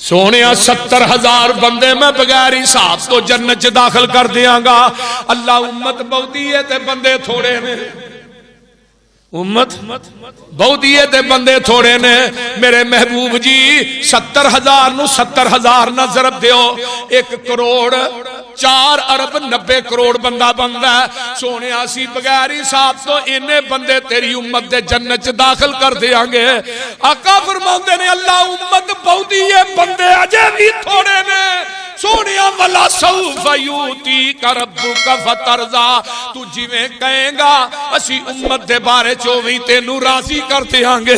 سونے 70,000 بندے میں بغیر حساب تو جنت چ داخل کر دیاں گا. اللہ امت بہتی ہے تے بندے تھوڑے نے. امت بہتی ہے تے بندے تھوڑے نے. میرے محبوب جی 70,000 نو 70,000 نہ ضرب دیو 1 کروڑ 4 ارب 90 کروڑ بندہ بندا ہے. سونے اسی بغیر حساب تو انہیں بندے تیری امت دے جنت چ داخل کر دیاں گے. آقا فرماندے نے اللہ امت بہتی ہے بندے اجے بھی تھوڑے نے. سونیا ولا سوف یوتی کا ربک فترضا. تو جویں کہے گا اسی امت دے بارے چویں تینوں راضی کر دیاں گے.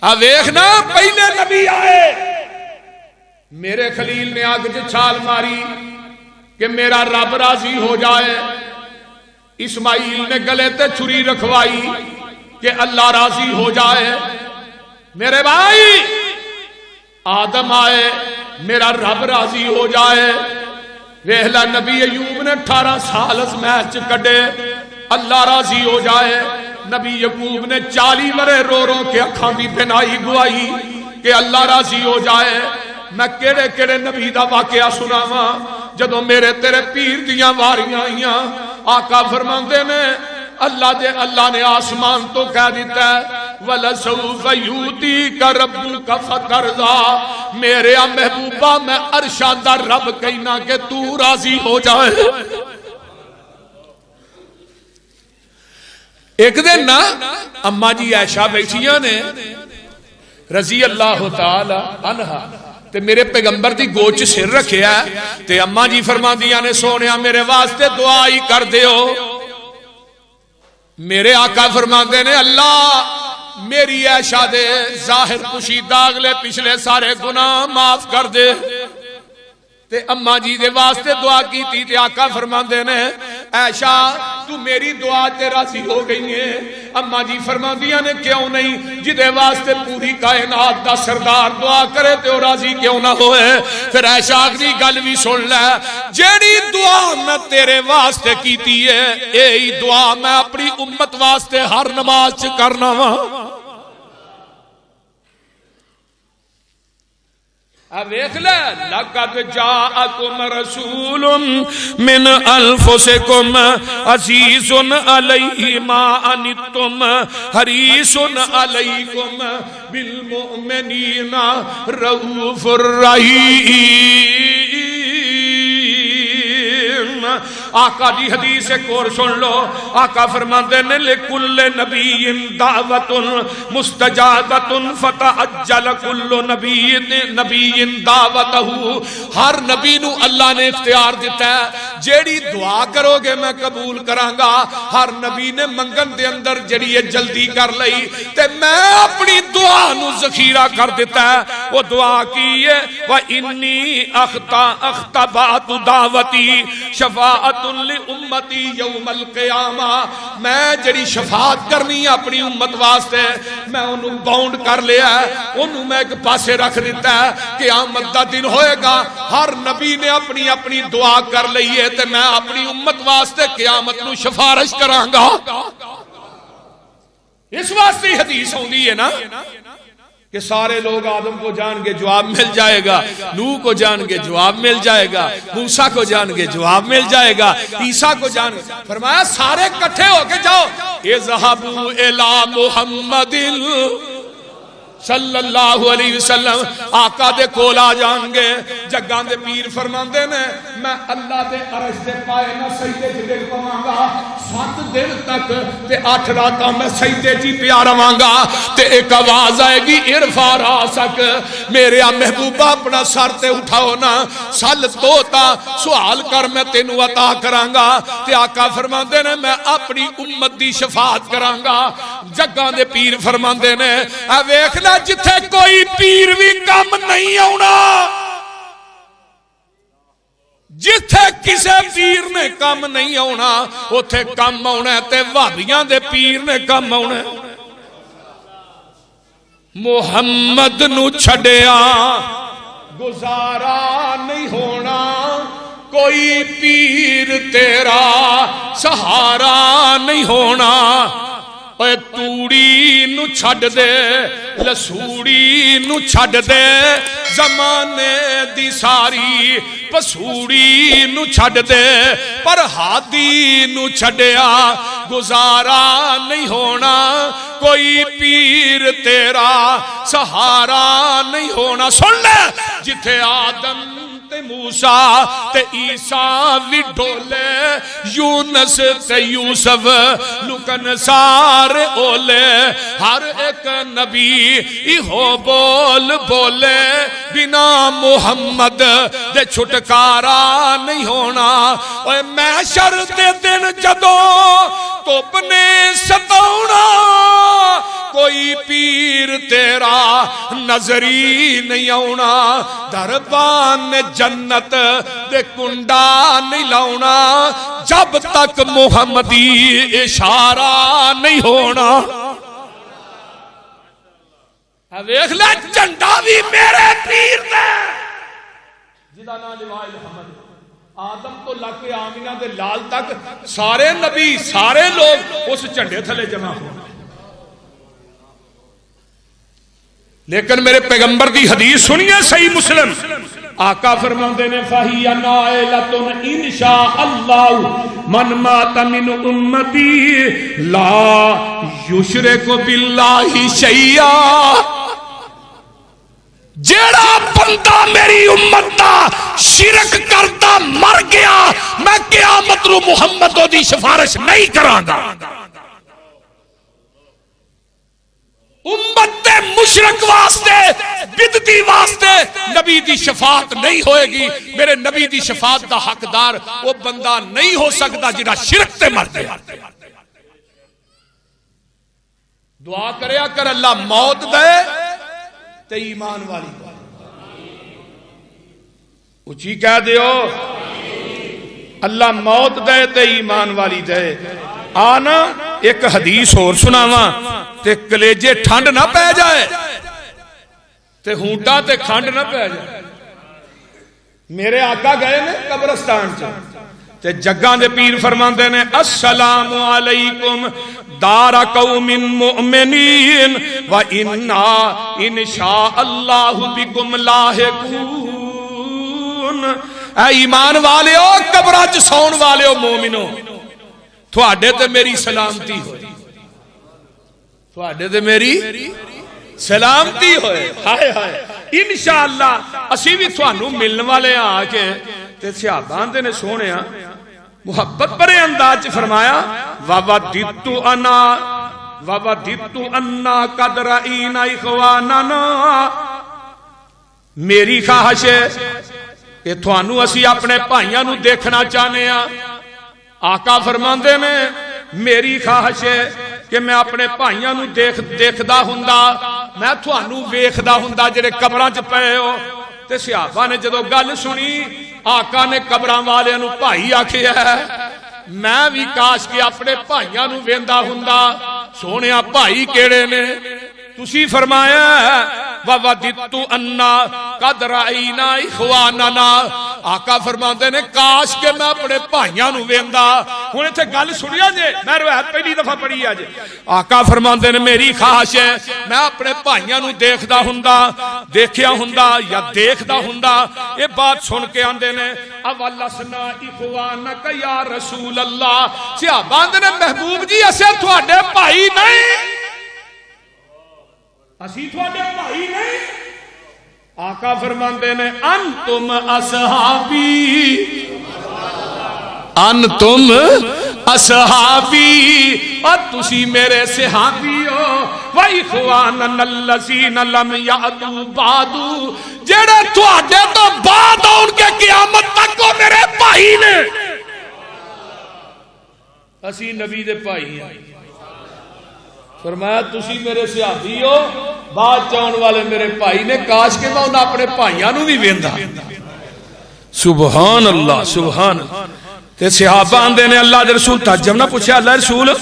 ویکھنا پہلے نبی آئے میرے خلیل نے آگ چ چھال ماری کہ میرا رب راضی ہو جائے. اسماعیل نے گلے تے چھری رکھوائی کہ اللہ راضی ہو جائے. میرے بھائی آدم آئے میرا رب راضی ہو جائے. ویہلا نبی ایوب نے 18 سال ازمیت کڈے اللہ راضی ہو جائے. نبی یعقوب نے 40 برے رو رو کے اکھاں دی بینائی گوائی کہ اللہ راضی ہو جائے. میں کیڑے کیڑے نبی دا واقعہ سناواں جدوں میرے تیرے پیر دیاں واریاں آئیاں. آقا فرماندے نے اللہ نے آسمان تو کہہ دیتا ہے وَلَسَوْفَ يُؤْتِيكَ رَبُّكَ فَتَرْضَىٰ. میرے محبوبہ میں عرشاں دا رب کہنا کہ تو راضی ہو جائے. ایک دن نا اماں جی عائشہ بیٹھیاں نے رضی اللہ تعالی عنہا تے میرے پیغمبر دی گوچ سر رکھیا تے اماں جی فرماندیاں نے سونیا میرے واسطے دعا ہی کر دیو. میرے آقا فرماندے نے اللہ میری عائشہ دے ظاہر کشیدہ اگلے پچھلے سارے گناہ معاف کر دے. تے اماں جی دے واسطے دعا کی تھی تے آقا فرماندے نے عائشہ تو میری دعا تے راضی ہو گئی ہے. اماں جی فرماندیاں نے کیوں نہیں جدے واسطے پوری کائنات دا سردار دعا کرے تے وہ راضی کیوں نہ ہوئے. پھر عائشہ اگلی گل بھی سن لے جیڑی دعا میں تیرے واسطے کیتی ہے یہی دعا میں اپنی امت واسطے ہر نماز چ کرنا وا. ویکھ لے لقد جاءکم رسول من انفسکم عزیز علیہ ما عنتم حریص علیکم بالمؤمنین رؤوف الرحیم. آقا دی حدیث ایک اور سن لو. آقا فرماندے نے لکل نبی دعوت مستجابت فتعجل کل نبی دعوتہ. ہر نبی نو اللہ نے اختیار دیتا ہے جیڑی دعا کرو گے میں قبول کراں گا. ہر نبی نے منگن دے اندر جڑی ہے جلدی کر لئی تے میں اپنی دعا نو ذخیرہ کر دیتا ہے. وہ دعا کی ہے وَإِنِّي أَخْتَبَعْتُ دعوتی شفاعت لِأُمَّتِي یوم القیامہ. میں جڑی شفاعت کرنی اپنی امت واسطے میں انہوں باؤنڈ کر لیا ہے انہوں میں ایک پاسے رکھ دیتا ہے. قیامت دا دن ہوئے گا ہر نبی نے اپنی اپنی دعا کر لئی ہے تے میں اپنی امت واسطے قیامت نو سفارش کراں گا. اس واسطے حدیث ہوندی ہے نا کہ سارے لوگ آدم کو جان کے جواب مل جائے گا, نوح کو جان کے جواب مل جائے گا, موسیٰ کو جان کے جواب مل جائے گا, عیسیٰ کو جان کے. فرمایا سارے کٹھے ہو کے جاؤ اذهبوا الى محمد صلی اللہ علیہ وسلم. آقا دے کول آ جان گے. جگاں دے پیر فرماندے نے میں اللہ دے عرش دے پائے نہ سجدے چ ڈگ پواں گا 7 دن تک تے 8 راتاں میں سجدے چ پیا رواں گا تے ایک آواز آئے گی ارفع راسک. میرے محبوبہ اپنا سر تے اٹھاؤ نا سل توتا سوال کر میں تینوں عطا کراں گا. تے آقا فرماندے نے میں اپنی امت دی شفاعت کراں گا. جگاں دے پیر فرماندے نے اے ویکھ جتھے کوئی پیر بھی کم نہیں آنا جتھے کسے پیر نے کم نہیں آنا اتھے کم آنا ہے تے وہابیاں دے پیر نے کم آنا ہے. محمد نو چھڑیا گزارا نہیں ہونا کوئی پیر تیرا سہارا نہیں ہونا. اوے توڑی نو چھڈ دے لسوڑی نو چھڈ دے زمانے دی ساری پسوڑی نو چھڈ دے پر ہادی نو چھڈیا گزارا نہیں ہونا کوئی پیر تیرا سہارا نہیں ہونا سن لے جتھے آدم تے موسیٰ تے عیسیٰ بھی ڈولے یونس تے یوسف لکن سارے اولے ہر ایک نبی ایہو بول بولے بنا محمد دے چھٹکارا نہیں ہونا اوے محشر دے دن جدو تو اپنے ستونا کوئی پیر تیرا نظری نہیں آونا دربان جنت دے کنڈا نہیں لاؤنا جب تک محمدی اشارہ نہیں ہونا ویکھ لے جھنڈا بھی میرے پیر دے جدا نا لواء محمد آدم تو لگ کے آمینہ دے لال تک سارے نبی سارے لوگ اس جھنڈے تھلے جمع ہو لیکن میرے پیغمبر دی حدیث سنیے صحیح مسلم آقا فرماندے نے فَهِيَ نَائِلَةٌ إِنْ شَاءَ اللَّهُ مَنْ مَاتَ مِنْ أُمَّتِي لَا يُشْرِكُ بِاللَّهِ شَيْئًا جیڑا بندہ میری امت دا شرک کرتا مر گیا میں قیامت رو محمد دی سفارش نہیں کراں گا امت دے مشرک واسطے بدعتی واسطے نبی دی شفاعت نہیں ہوئے گی میرے نبی دی شفاعت دا حقدار وہ بندہ نہیں ہو سکتا جنہا شرک تے مر دے دعا کرے کر اللہ موت دے تے ایمان والی اچھی کہہ دیو اللہ موت دے تے ایمان والی دے آنا ایک حدیث اور سناواں تے کلیجے ٹھنڈ نہ پہ جائے تے ہونٹا تے کھنڈ نہ پہ جائے میرے آقا گئے نے قبرستان تے جگاں دے پیر فرماندے نے السلام علیکم دار قوم مؤمنین و انا انشاء اللہ بکم لاحقون اے ایمان والے ہو قبرہ چ سون والے ہو مومنو تھوڑے تے میری سلامتی ہوئی تھوڑے تے میری سلامتی ہوئے ہائے ہائے انشاءاللہ اسی بھی تھوانو ملن والے آکے تے صحابان دے نے سونے محبت برے انداز فرمایا وَوَدِّتُ أَنَّا قَدْ رَأَيْنَا إِخْوَانَنَا میری خواہش ہے کہ تھوانو اسی اپنے بھائیاں نو دیکھنا چاہنے ہیں آقا فرماندے نے میری خواہش ہے کہ میں اپنے بھائیاں نو دیکھدا ہوندا میں تھوانو ویکھدا ہوندا جڑے قبراں چ پئے ہو تے صحابہ نے جدو گل سنی آقا نے قبراں والے نو بھائی آکھیا ہے میں بھی کاش کے اپنے بھائیاں نو ویندا ہوندا سونیا بھائی کیڑے نے تسی فرمایا وَوَدِّتُ أَنَّا قَدْ رَأَيْنَا إِخْوَانَنَا آقا فرماندے نے کاش کے میں اپنے بھائیاں نو ویندا ہن ایتھے گل سنیا جے میں روایت پہلی دفعہ پڑھی ہے جے آقا فرماندے نے میری خواہش ہے میں اپنے بھائیاں نو دیکھدا ہوندا دیکھیا ہوندا یا دیکھدا ہوندا یہ بات سن کے آندے نے اَوَلَسْنَا إِخْوَانَكَ یا رسول اللہ صحابہ نے محبوب جی اسے تھوڑے بھائی نہیں اسی تھوڑے بھائی نہیں آقا فرماندے نے انتم اصحابی انتم اصحابی اور تسی میرے صحابی ہو وَإِخْوَانَنَا الَّذِينَ لَمْ يَعْدُوا بَعْدُ جڑے تھوڑے تو بعد ان کے قیامت تک کو میرے بھائی نے اسی نبی دے بھائی ہیں فرمایا تسی میرے صحابی ہو بعد چاہن والے میرے بھائی نے کاش کے میں انہاں اپنے بھائیاں نو بھی ویندا سبحان اللہ سبحان تے صحابہ آندے نے اللہ دے رسول تعجب نہ پوچھا اللہ رسول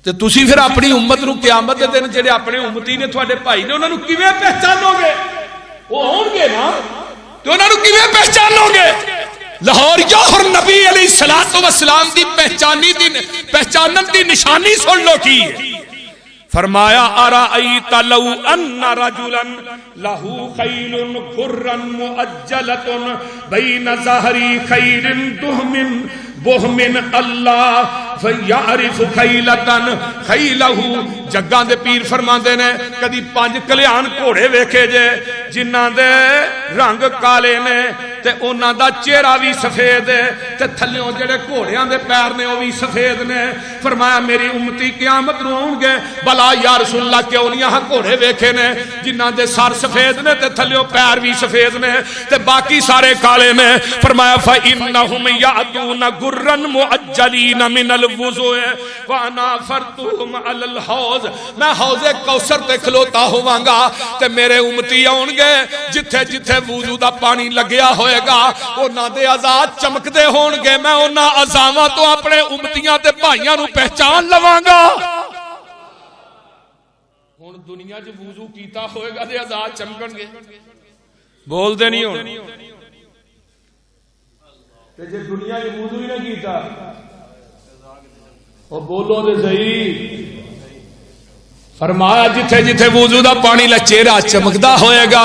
تے تسی پھر اپنی امت نو قیامت دے دن جڑے اپنے امتی نے تھوڑے بھائی نے انہاں نو کیویں پہچانو گے وہ ہون گے نا تے انہاں نو کیویں پہچانو گے لاہور یوہر نبی علیہ السلام دی پہچانن دی نشانی سن لو کی ہے. فرمایا ارائیت لو ان رجلا لہو خیل خرا مؤجلۃ بین ظہری خیر دہم بہمن اللہ فیعرف خیلتن خیلہو. جگاں دے پیر فرماندے نے کدی 5 کلیان گھوڑے ویکھے جے جنہاں دے رنگ کالے نے تے انہاں دا چہرہ بھی سفید ہے تے تھلیوں جڑے گھوڑیاں دے پیر نے وہ بھی سفید نے. فرمایا میری امتی قیامت نوں ہون گے بلا یا رسول اللہ کیوں نہیں ہاں گھوڑے ویکھے نے جنہاں دے سر سفید نے تے تھلیوں پیر بھی سفید نے تے باقی سارے کالے نے. فرمایا فإنہم یأتون غرا مؤجلین من الوضوء وانا فرتهم علی الحوض. میں حوض کوثر تے کھلوتا ہوواں گا تے میرے امتی آن گے جتھے جتھے وضو دا پانی لگیا ہوئے گا انہاں دے اعضاء چمکدے ہون گے. میں انہاں اعضاءاں تو اپنے امتیاں تے بھائیاں نو پہچان لواں گا. ہن دنیا وچ وضو کیتا ہوئے گا تے اعضاء چمکن گے بول دے نہیں ہون تے جے دنیا وچ وضو ہی نہ کیتا او بولو تے صحیح. فرمایا جتھے جتھے وضو دا پانی لا چہرہ چمکدا ہوئے گا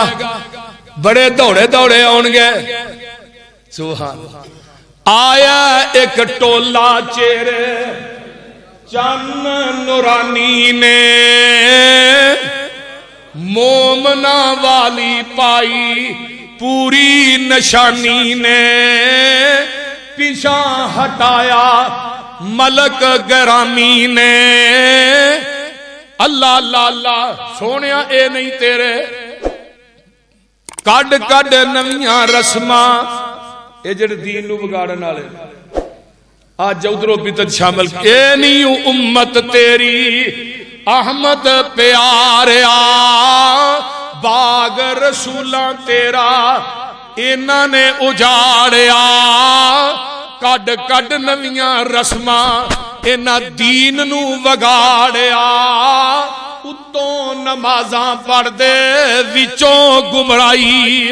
بڑے دوڑے دوڑے آن گے. سبحان آیا ایک ٹولا چہرے چن نورانی نے مومنا والی پائی پوری نشانی نے پیچھا ہٹایا ملک گرامی نے. اللہ اللہ اللہ سونیا اے نہیں تیرے کڈ کڈ نویاں رسماں اے جڑے دین نو بگاڑن والے آج ادھروں بدعت شامل اے نہیں امت تیری احمد پیاریا باغ رسولاں تیرا انہاں نے اجاڑیا. کڈ کڈ نویاں رسماں انہاں دین نو وگاڑیا. اتوں نمازاں پڑھ دے وچوں گمرائی.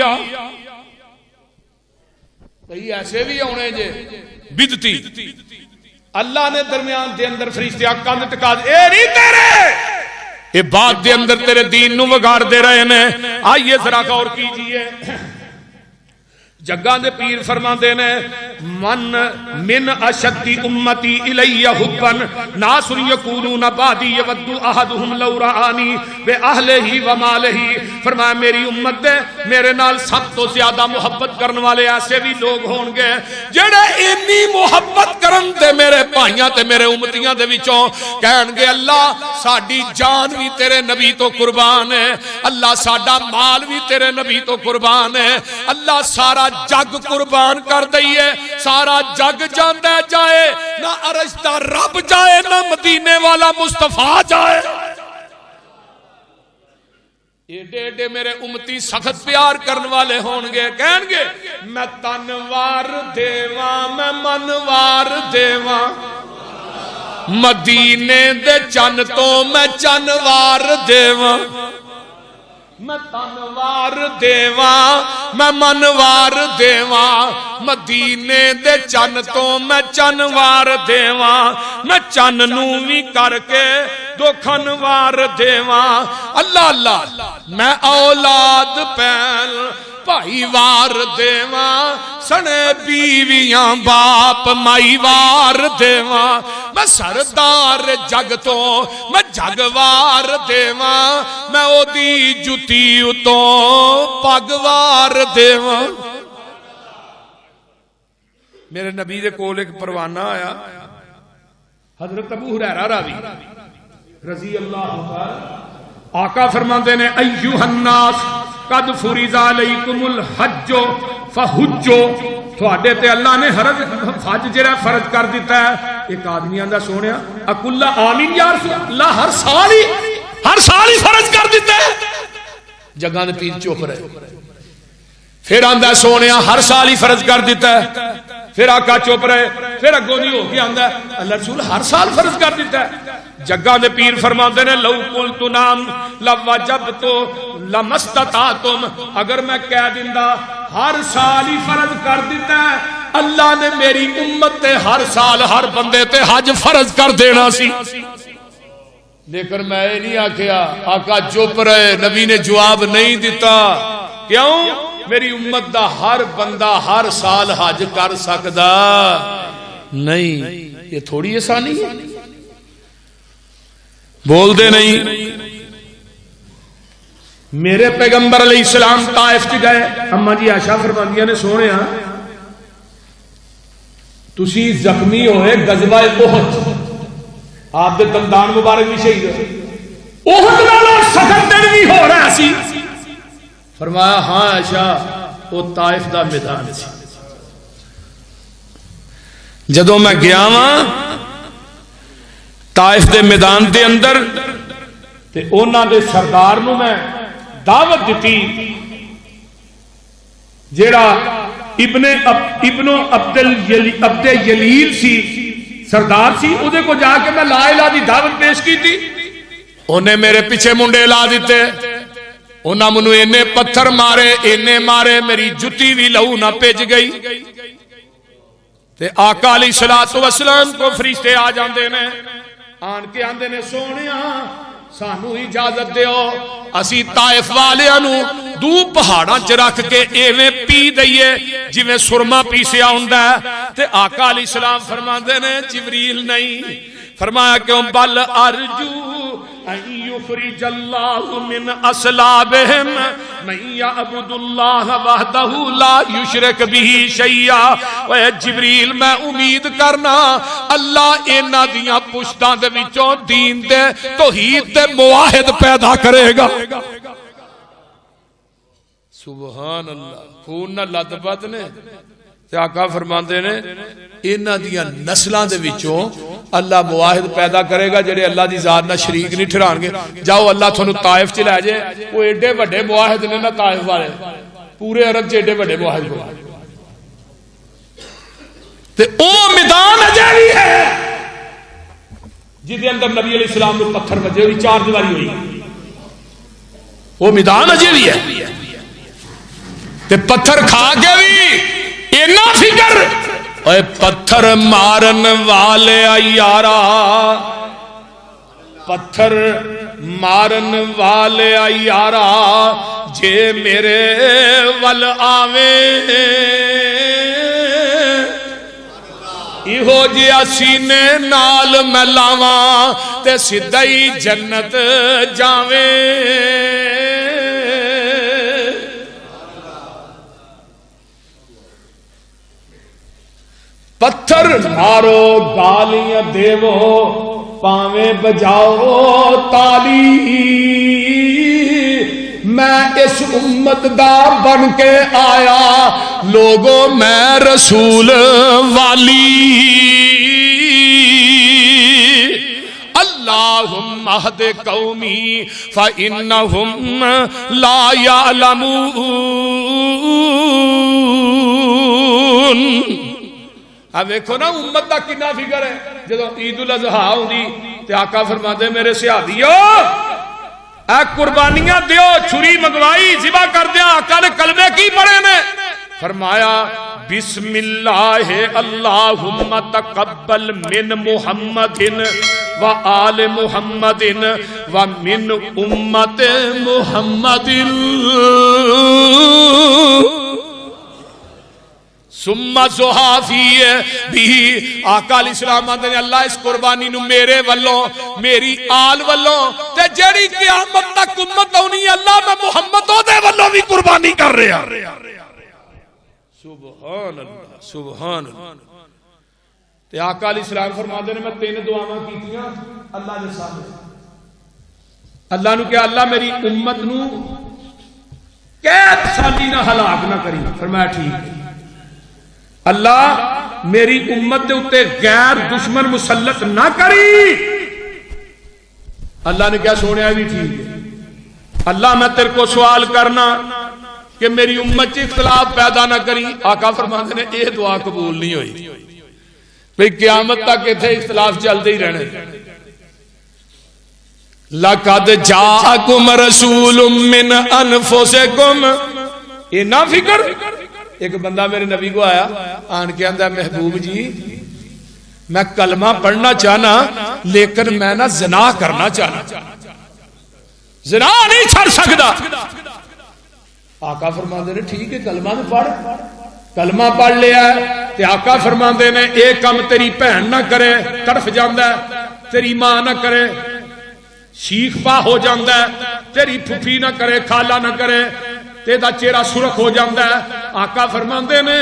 کئی ایسے بھی ہونے جے بدتی اللہ نے درمیان دے اندر فرشتے کان ٹکا دے اے نہیں تیرے اے بات دے اندر تیرے دین نو وگاڑ دے رہے نے. آئیے ذرا غور کیجئے جگاں دے پیر فرما دے نے من اشد امتی الی حبن ناس یکونون بعدی یود احدهم لو رآنی باہلہ ومالہ. فرمایا میری امت دے میرے نال سب تو زیادہ محبت کرن والے ایسے بھی لوگ ہون گے جڑے انی محبت کرن دے میرے بھائیاں تے میرے امتیاں دے وچوں کہن گے اللہ ساڈی جان بھی تیرے نبی تو قربان ہے, اللہ ساڈا مال بھی تیرے نبی تو قربان ہے, اللہ سارا جگ قربان کر دئیے, سارا جگ جاندہ جائے نہ عرش دا رب جائے نہ مدینے والا مصطفیٰ جائے. ایڈے ایڈے میرے امتی سخت پیار کرن والے ہون گے کہن گے میں تنوار دیواں میں منوار دیواں مدینے دے چن تو میں چنوار دیواں میں تنوار دیواں میں منوار دیواں مدینے دے چن تو میں چنوار دیواں میں چن نو وی کر کے دکھنوار دیواں. اللہ اللہ میں اولاد پہل بھائی وار دیواں سنے بیویاں باپ مائی وار دیواں میں سردار جگ تو میں جگوار دیواں میں او دی جتی اتوں پگوار دیواں. میرے نبی دے کول ایک پروانہ آیا حضرت ابو ہریرہ راوی رضی اللہ تعالی آقا فرماندے نے ایھا الناس قد فرض علیکم الحج فحجو تھوڑے تے اللہ نے حج جڑا فرض کر دیتا ہے. ایک آدمی آندا سونیا اکل آمین یا رسول اللہ ہر سال ہی فرض کر دیتا ہے. جگہ دے پیر چپ رہے پھر آندا سونیا ہر سال ہی فرض کر دیتا ہے. پھر آقا چپ رہے پھر اگوں دی ہو کے آندا اللہ رسول ہر سال فرض کر دیتا ہے. جگہ دے پیر فرماندے نے لو قلت نام لوجبت لمستطعتم اگر میں کہہ دیندا ہر سال ہی فرض کر دیتا ہے اللہ نے میری امت تے ہر سال ہر بندے تے حج فرض کر دینا سی، لیکن میں نہیں آکھیا آقا چپ رہے، نبی نے جواب نہیں دیتا. کیوں؟ میری امت دا ہر بندہ ہر سال حج کر سکدا نہیں. یہ تھوڑی آسانی ہے، بول دے نہیں. میرے پیغمبر علیہ السلام طائف چ گئے، اما جی عائشہ فرماندیاں نے سونیا تسی زخمی ہوئے غزوہ احد، آپ دے دندان مبارک بھی شہید ہوئے، احد نالوں سخت دن بھی ہو رہا سی. فرمایا ہاں عائشہ وہ طائف دا میدان سی. جدوں میں گیا ہاں طائف دے میدان دے اندر تے انہاں دے سردار نو میں دعوت دیتی، جیڑا ابن عبد یلیل سی سردار سی، اودے کو جا کے میں لا الہ دی دعوت پیش کی تھی. انہیں میرے پیچھے منڈے لا دیتے، انہاں منو اینے پتھر مارے میری جتی بھی لہو نہ پیج گئی. تے آقا علیہ الصلوۃ والسلام کو فرشتے آ جاندے نے، آن کے آندے نے سونیا سانو اجازت دیو اسی طائف والیاں نو دو پہاڑاں چ رکھ کے ایویں پی دئیے جویں سرما پیسیا ہوندا ہے. تے آقا علیہ السلام فرماندے نے جبریل نہیں، فرمایا کیوں؟ بل ارجو ان یخرج اللہ من اصلابہم من یعبد اللہ وحدہ لا یشرک بہ شیئا. اے جبریل میں امید کرنا اللہ انہاں دیاں پشتاں دے وچوں دین دے توحید دے موحد پیدا کرے گا. سبحان اللہ. خون نہ لطبت نے تے آقا فرماندے نے انہاں دیاں نسلاں دے وچوں اللہ مواحد پیدا کرے گا جڑے اللہ دی ذات نہ شریک نہیں ٹھہران گے. جاؤ اللہ تھانوں طائف چ لے جائے، وہ ایڈے وڈے مواحد نے نا طائف والے، پورے عرب چ ایڈے وڈے مواحد کو تے او میدان اجے بھی ہے جدے اندر نبی علیہ السلام نو پتھر وجے ہوئی، چار دیواری ہوئی، وہ میدان اجے بھی ہے. تے پتھر کھا کے بھی اینا فکر، اے پتھر مارن والے یارا، پتھر مارن والے یارا جے میرے ول آویں ایہو جیا سینے نال میں لاواں تے سدھائی جنت جاویں. پتھر مارو گالیاں دیو پاویں بجاؤ تالی، میں اس امت دا بن کے آیا لوگوں میں رسول والی. اللہم اہد قومی فإنہم لا یعلمون. اب دیکھو نا امت دا کتنا فکر ہے. جدو عید الاضحیٰ ہوندی تے آقا فرماتے میرے صحابیو اے قربانیاں دیو، چھری منگوائی ذبح کر دیا. آقا نے کلمے کی پڑھے نے؟ فرمایا بسم اللہ اللہم تقبل من محمد و آل محمد و من امت محمد ثم زحافی بھی. آقا علیہ السلام آتے ہیں اللہ اس قربانی نو میرے والوں میری آل والوں تے جڑی قیامت تک امت ہونی اللہ میں محمد دے والوں بھی قربانی کر رہا. سبحان اللہ سبحان اللہ. تے آقا علیہ السلام فرماتے ہیں میں 3 دعاواں کیتیاں اللہ دے سامنے. اللہ نو کہ اللہ میری امت نو قید سالی نہ ہلاک نہ کری. فرمایا ٹھیک. اللہ میری امت دے اتے غیر دشمن مسلط نہ کری. اللہ نے کیا سونے بھی ٹھیک ہے. اللہ میں تیرے کو سوال کرنا کہ میری امت سے اختلاف پیدا نہ کری. آقا فرماتے ہیں یہ دعا قبول نہیں ہوئی. بھئی قیامت تک اتنے اختلاف چلتے ہی رہنے. لَقَدْ جَاءَكُمْ رَسُولٌ مِّنْ أَنفُسِكُمْ. یہ نہ فکر ایک بندہ میرے نبی کو آیا آن کے آندا محبوب جی میں کلمہ پڑھنا چاہنا لیکن میں نہ زنا کرنا چاہنا زنا نہیں چھڑ سکتا آقا فرماندے نے ٹھیک ہے کلمہ میں پڑھ کلمہ پڑھ لیا ہے تے آقا فرماندے نے ایک کم تیری بہن نہ کرے تڑف جاندا ہے تیری ماں نہ کرے شیخ پا ہو جاندا ہے تیری پھپھی نہ کرے خالہ نہ کرے تیرا چہرہ سرخ ہو جاندا ہے آقا فرماندے نے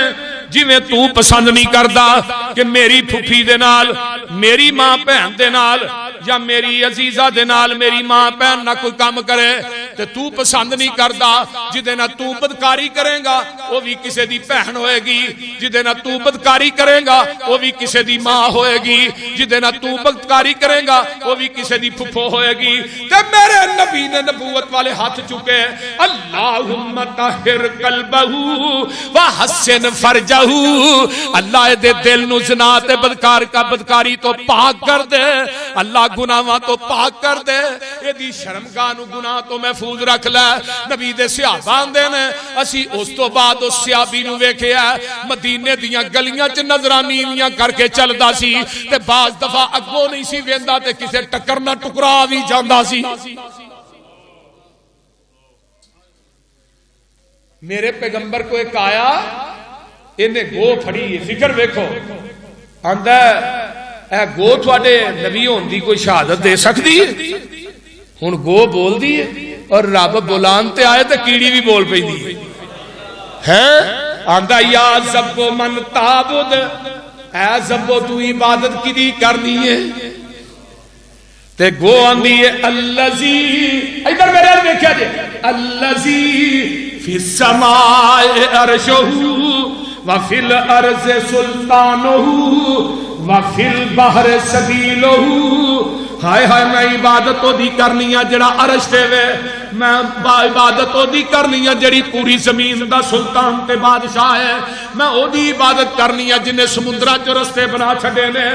جویں تو پسند نہیں کردا کہ میری پھپھی دے نال میری ماں بہن دے نال یا میری عزیزہ دے نال میری ماں بہن نہ کوئی کام کرے تے تو پسند نہیں کردا جدے نہ تو بدکاری کرے گا وہ بھی کسے دی بہن ہوئے گی جدے نہ تو بدکاری کرے گا وہ بھی کسے دی ماں ہوئے گی جدے نہ تو بدکاری کرے گا وہ بھی کسے دی پھپھو ہوئے گی تے میرے نبی نے نبوت والے ہاتھ چکے اللہم طہر قلبہ وحسن فرجہ اللہ دے دل نو زنا تے بدکاری تو پاک کر دے اللہ گناہاں تو پاک کر دے اے دی شرمگاہ نو گناہ تو محفوظ رکھ لے نبی دے صحابہ آندے نے اسی اس تو بعد اس صحابی نو ویکھیا مدینے دیاں گلیاں چ نظرانیاں کر کے چلدا سی تے بعض دفعہ اگوں نہیں سی ویندا تے کسے ٹکر نہ ٹکرا وی جاندا سی میرے پیغمبر کو ایک آیا انہیں گو پھڑی فکر ویکھو آندا اے گو تھوڑے نبی ہون دی کوئی شہادت دے سکتی ہے ہن گو بول دی ہے اور رب بولان تے آئے تے کیڑی بھی بول پئی دی ہے آندا یا زبو من تعبد اے زبو تو عبادت کی دی کرنی ہے تے گو آندی ہے اللذی ادھر میرے دیکھیا جے اللذی فی السماء عرشہ وفی الارض سلطانہ وفی البحر سبیلہ ہائے ہائے میں عبادت دی کرنی ہے جڑا عرش تے وے میں عبادت دی کرنی ہے جڑی پوری زمین دا سلطان تے بادشاہ ہے میں او دی عبادت کرنی ہے جنہیں سمندرہ جو رستے بنا چھڑے نے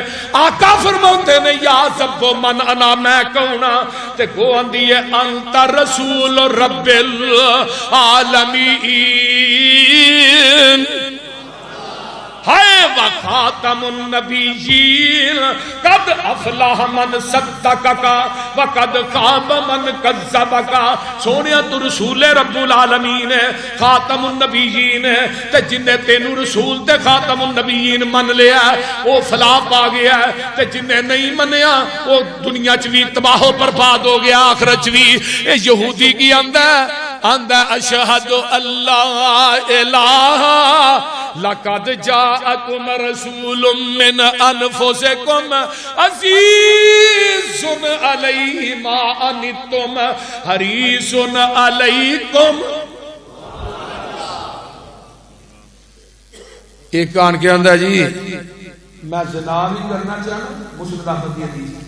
آقا فرماتے نے یا سب من انا میں کہونا تے گو اندی ہے انت رسول رب العالمین ہائے وخاتم النبیین قد افلاح من صدقکا وقد خاب من کذبکا سونیا تو رسول رب العالمین ہے خاتم النبیین ہے تے جنہیں تینو رسول تے خاتم النبیین من لیا وہ فلاح پا گیا ہے تے جنہیں نہیں منیا وہ دنیا چوی تباہ و برباد ہو گیا آخرت چوی اے یہودی کی اندہ اشہد اللہ الہ لقد جاءکم رسول من انفسکم عزیز علیہ ما انتم حریص علیکم ایک کان کے اندر جی میں زنا بھی کرنا چاہنا مسلم احمد حدیث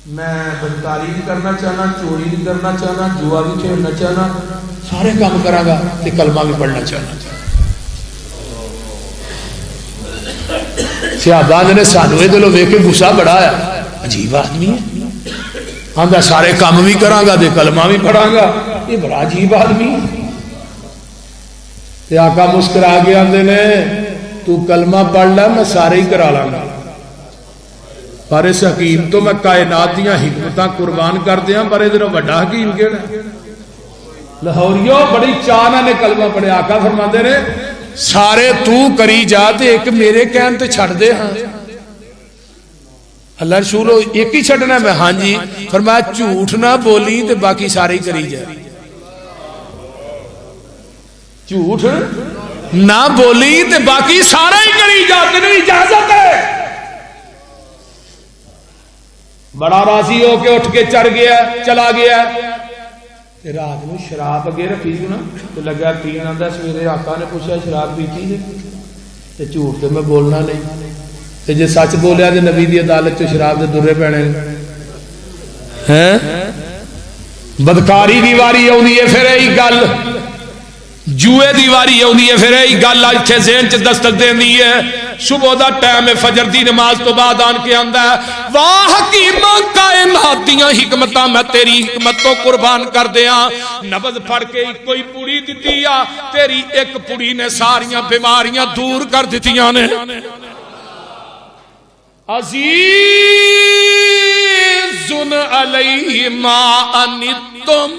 میں بدکاری بھی کرنا چاہنا چوری بھی کرنا چاہنا جوا بھی کھیلنا چاہنا سارے کام کرا گا تے کلمہ بھی پڑھنا چاہنا صحابہ نے سانوے دلو ویکھ کے غصہ بڑھایا عجیب آدمی ہے آندا سارے کام بھی کراں گا تے کلمہ بھی پڑھاں گا یہ بڑا عجیب آدمی ہے تے آقا مسکرا کے آندے نے تو کلمہ پڑھ لے میں سارے ہی کرا لاں گا پر اس حکیم تو میں کائنات دیاں حکمتاں قربان کر دیاں پر ادھر بڑا حکیم کیڑا لاہوریو بڑی چاہنا نے کلمہ پڑھے آقا فرماندے نے سارے تو کری جا تے ایک میرے کہن تے چھڑ دے ہاں اللہ رسولو ایک ہی چھڑنا ہے میں ہاں جی فرمایا جھوٹ نہ بولی تے باقی سارے ہی کری جا جھوٹ نہ بولی تے باقی سارے ہی کری جا تینوں اجازت ہے بڑا راضی ہو کے اٹھ کے چڑھ گیا چلا گیا رات میں شراب اگے رکھی نا تو لگا پین آتا سویرے آقا نے پوچھا شراب پیتی ہے جھوٹ تو میں بولنا نہیں تے جے سچ بولیا تے نبی دی عدالت چ شراب دے درے پینے ہیں بدکاری دی واری آوندی ہے پھر یہی گل جوئے دی واری آوندی ہے پھر یہی گل ایتھے ذہن چ دستک دیندی ہے صبح دا ٹائم ہے، فجر دی نماز تو بعد آن کے آندا ہے واہ حکیم کائنات دیاں حکمتاں میں تیری حکمت تو قربان کر دیاں، نبض پڑھ کے کوئی پوڑی دتی آ، تیری ایک پوڑی نے ساریاں بیماریاں دور کر دتیاں نے۔ عزیز علیہ ما انتم